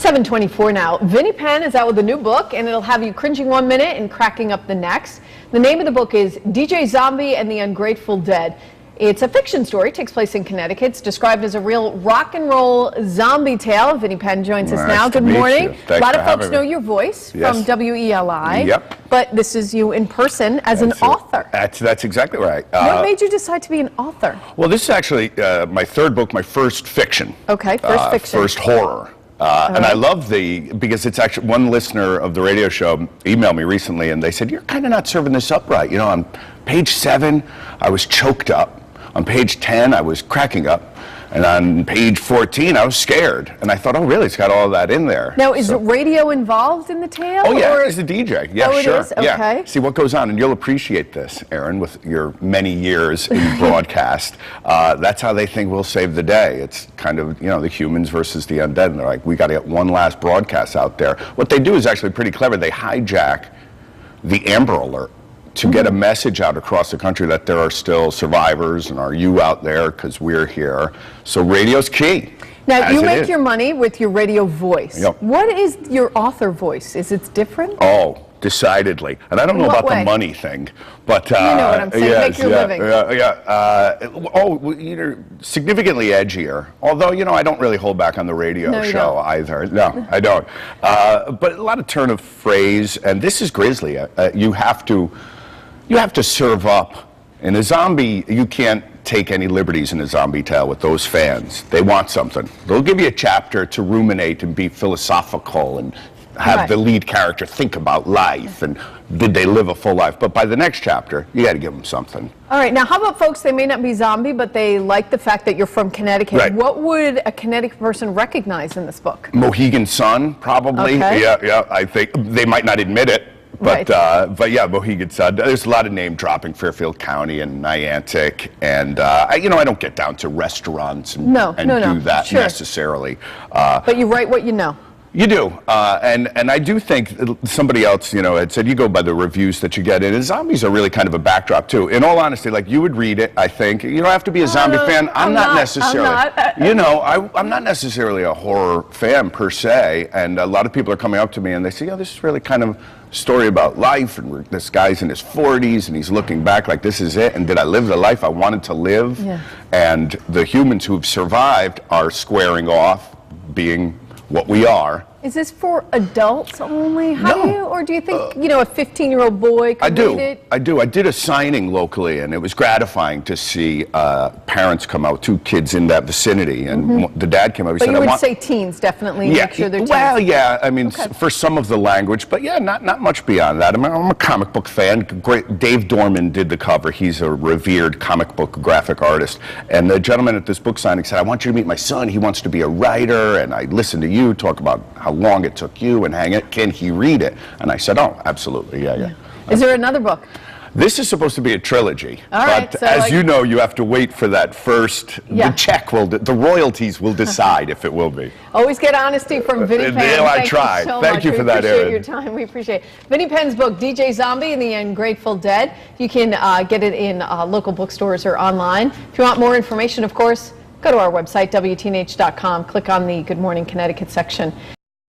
7:24 now. Vinnie Penn is out with a new book, and it'll have you cringing 1 minute and cracking up the next. The name of the book is DJ Zombie and the Ungrateful Dead. It's a fiction story, takes place in Connecticut. It's described as a real rock and roll zombie tale. Vinnie Penn joins us now. Good morning. A lot of folks know your voice from WELI. Yep. But this is you in person as an author. That's exactly right. What made you decide to be an author? Well, this is actually my third book, my first fiction. Okay, first fiction. First horror. And I love because it's actually one listener of the radio show emailed me recently and they said, you're kind of not serving this up right. You know, on page 7, I was choked up. On page 10, I was cracking up. And on page 14, I was scared. And I thought, oh, really? It's got all of that in there. Now, is radio involved in the tale? Oh, yeah, as a DJ. Yeah, oh, sure. It is? Okay. Yeah. See what goes on, and you'll appreciate this, Erin, with your many years in broadcast. That's how they think we'll save the day. It's kind of, you know, the humans versus the undead. And they're like, we got to get one last broadcast out there. What they do is actually pretty clever. They hijack the Amber Alert to get a message out across the country that there are still survivors and are you out there because we're here. So radio's key. Now, you make your money with your radio voice. Yep. What is your author voice? Is it different? Oh, decidedly. And I don't know about the money thing, but you know what I'm saying. Yes, make your living. You're significantly edgier. Although, you know, I don't really hold back on the radio show either. No, I don't. But a lot of turn of phrase, and this is grisly. You have to serve up. In a zombie, you can't take any liberties in a zombie tale with those fans. They want something. They'll give you a chapter to ruminate and be philosophical and have the lead character think about life and did they live a full life. But by the next chapter, you got to give them something. All right. Now, how about folks, they may not be zombie, but they like the fact that you're from Connecticut. Right. What would a Connecticut person recognize in this book? Mohegan Sun, probably. Okay. Yeah, I think they might not admit it. But yeah, Mohegan Sun. There's a lot of name dropping, Fairfield County and Niantic, and I don't get down to restaurants and do that necessarily. But you write what you know. You do, and I do think somebody else, had said you go by the reviews that you get, and zombies are really kind of a backdrop too. In all honesty, like you would read it, I think. You don't have to be a zombie fan. I'm not necessarily. I'm not necessarily a horror fan per se, and a lot of people are coming up to me and they say, this is really kind of a story about life, and this guy's in his 40s and he's looking back like this is it, and did I live the life I wanted to live? Yeah. And the humans who've survived are squaring off, being what we are. Is this for adults only? Or do you think, a 15-year-old boy could read it? I do. I did a signing locally, and it was gratifying to see parents come out, 2 kids in that vicinity, and the dad came out. He said, you would say teens, definitely. Yeah. Make sure they're teens. Well, yeah. I mean, for some of the language, but yeah, not much beyond that. I'm a comic book fan. Great. Dave Dorman did the cover. He's a revered comic book graphic artist. And the gentleman at this book signing said, I want you to meet my son. He wants to be a writer, and I listened to you talk about how long it took you and hang it. Can he read it? And I said, oh, absolutely, yeah. Is there another book? This is supposed to be a trilogy. All right, but as you know, you have to wait for that first. The check the royalties will decide if it will be. Always get honesty from Vinnie Penn. I try. Thank you for that, Erin. We appreciate your time. We appreciate it. Vinnie Penn's book, DJ Zombie and the Ungrateful Dead. You can get it in local bookstores or online. If you want more information, of course, go to our website, WTNH.com. Click on the Good Morning Connecticut section.